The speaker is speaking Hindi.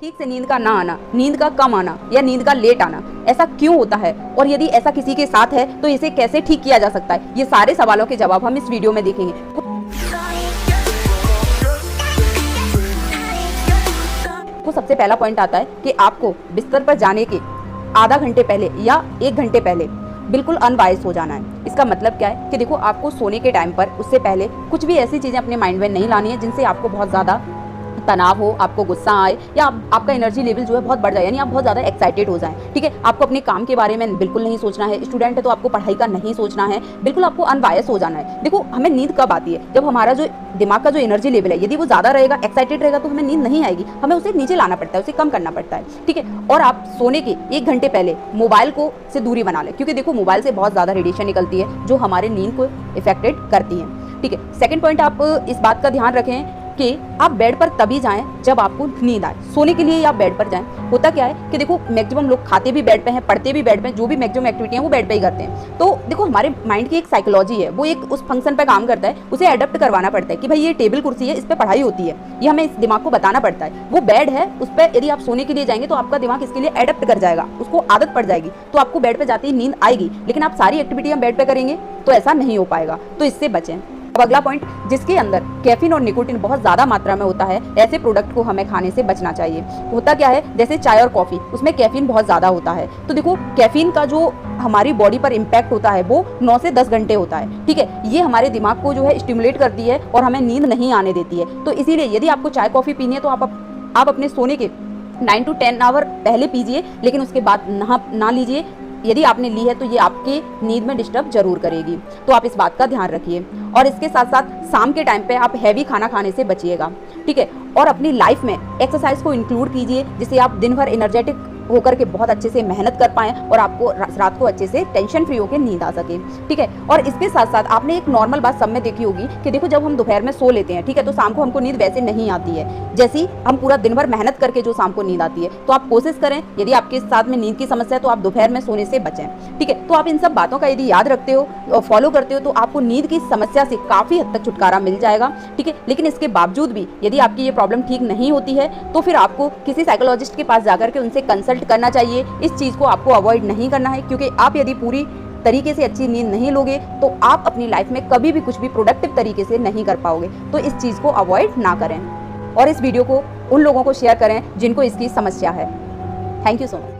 ठीक से नींद का ना आना, नींद का कम आना या नींद का लेट आना, ऐसा क्यों होता है और यदि ऐसा किसी के साथ है तो इसे कैसे ठीक किया जा सकता है, ये सारे सवालों के जवाब हम इस वीडियो में देखेंगे। तो सबसे पहला पॉइंट आता है कि आपको बिस्तर पर जाने के आधा घंटे पहले या 1 घंटे पहले बिल्कुल अनवाइज हो जाना है। इसका मतलब क्या है कि देखो, आपको सोने के टाइम पर उससे पहले कुछ भी ऐसी चीज़ें अपने माइंड में नहीं लानी है जिनसे आपको बहुत ज़्यादा तनाव हो, आपको गुस्सा आए या आपका एनर्जी लेवल जो है बहुत बढ़ जाए, यानी आप बहुत ज़्यादा एक्साइटेड हो जाएं। ठीक है, आपको अपने काम के बारे में बिल्कुल नहीं सोचना है। स्टूडेंट है तो आपको पढ़ाई का नहीं सोचना है, बिल्कुल आपको अनबायस हो जाना है। देखो, हमें नींद कब आती है? जब हमारा जो दिमाग का जो एनर्जी लेवल है यदि वो ज़्यादा रहेगा, एक्साइटेड रहेगा, तो हमें नींद नहीं आएगी, हमें उसे नीचे लाना पड़ता है, उसे कम करना पड़ता है। ठीक है, और आप सोने के 1 घंटे पहले मोबाइल को से दूरी बना लें, क्योंकि देखो मोबाइल से बहुत ज़्यादा रेडिएशन निकलती है जो हमारे नींद को इफेक्टेड करती है। ठीक है, सेकंड पॉइंट, आप इस बात का ध्यान रखें कि आप बेड पर तभी जाएं जब आपको नींद आए। सोने के लिए आप बेड पर जाएं। होता क्या है कि देखो, मैक्सिमम लोग खाते भी बेड पे हैं, पढ़ते भी बेड पे हैं, जो भी मैक्सिमम एक्टिविटी है वो बेड पे ही करते हैं। तो देखो, हमारे माइंड की एक साइकोलॉजी है, वो एक उस फंक्शन पे काम करता है, उसे अडेप्ट करवाना पड़ता है कि भाई ये टेबल कुर्सी है, इस पर पढ़ाई होती है, ये हमें इस दिमाग को बताना पड़ता है। वो बेड है, उस पर यदि आप सोने के लिए जाएंगे तो आपका दिमाग इसके लिए अडेप्ट कर जाएगा, उसको आदत पड़ जाएगी, तो आपको बेड पर जाते ही नींद आएगी। लेकिन आप सारी एक्टिविटी हम बेड पर करेंगे तो ऐसा नहीं हो पाएगा, तो इससे बचें। अब अगला पॉइंट, जिसके अंदर कैफीन और निकोटीन बहुत ज़्यादा मात्रा में होता है, ऐसे प्रोडक्ट को हमें खाने से बचना चाहिए। होता क्या है, जैसे चाय और कॉफ़ी, उसमें कैफीन बहुत ज़्यादा होता है। तो देखो, कैफीन का जो हमारी बॉडी पर इम्पैक्ट होता है वो 9 से 10 घंटे होता है। ठीक है, ये हमारे दिमाग को जो है स्टिमुलेट करती है और हमें नींद नहीं आने देती है। तो इसीलिए यदि आपको चाय कॉफ़ी पीनी है तो आप अपने सोने के 9 to 10 आवर पहले पीजिए, लेकिन उसके बाद ना लीजिए। यदि आपने ली है तो ये आपके नींद में डिस्टर्ब जरूर करेगी, तो आप इस बात का ध्यान रखिए। और इसके साथ साथ शाम के टाइम पे आप हैवी खाना खाने से बचिएगा। ठीक है, और अपनी लाइफ में एक्सरसाइज को इंक्लूड कीजिए, जिससे आप दिन भर एनर्जेटिक होकर के बहुत अच्छे से मेहनत कर पाएँ और आपको रात को अच्छे से टेंशन फ्री होकर नींद आ सके। ठीक है, और इसके साथ साथ आपने एक नॉर्मल बात सब में देखी होगी कि देखो, जब हम दोपहर में सो लेते हैं, ठीक है, तो शाम को हमको नींद वैसे नहीं आती है जैसी हम पूरा दिन भर मेहनत करके जो शाम को नींद आती है। तो आप कोशिश करें, यदि आपके साथ में नींद की समस्या है तो आप दोपहर में सोने से बचें। ठीक है, तो आप इन सब बातों का यदि याद रखते हो और फॉलो करते हो तो आपको नींद की समस्या से काफ़ी हद तक छुटकारा मिल जाएगा। ठीक है, लेकिन इसके बावजूद भी यदि आपकी ये प्रॉब्लम ठीक नहीं होती है तो फिर आपको किसी साइकोलॉजिस्ट के पास जाकर के उनसे कंसल्ट करना चाहिए। इस चीज़ को आपको अवॉइड नहीं करना है, क्योंकि आप यदि पूरी तरीके से अच्छी नींद नहीं लोगे तो आप अपनी लाइफ में कभी भी कुछ भी प्रोडक्टिव तरीके से नहीं कर पाओगे। तो इस चीज़ को अवॉइड ना करें और इस वीडियो को उन लोगों को शेयर करें जिनको इसकी समस्या है। Thank you so much.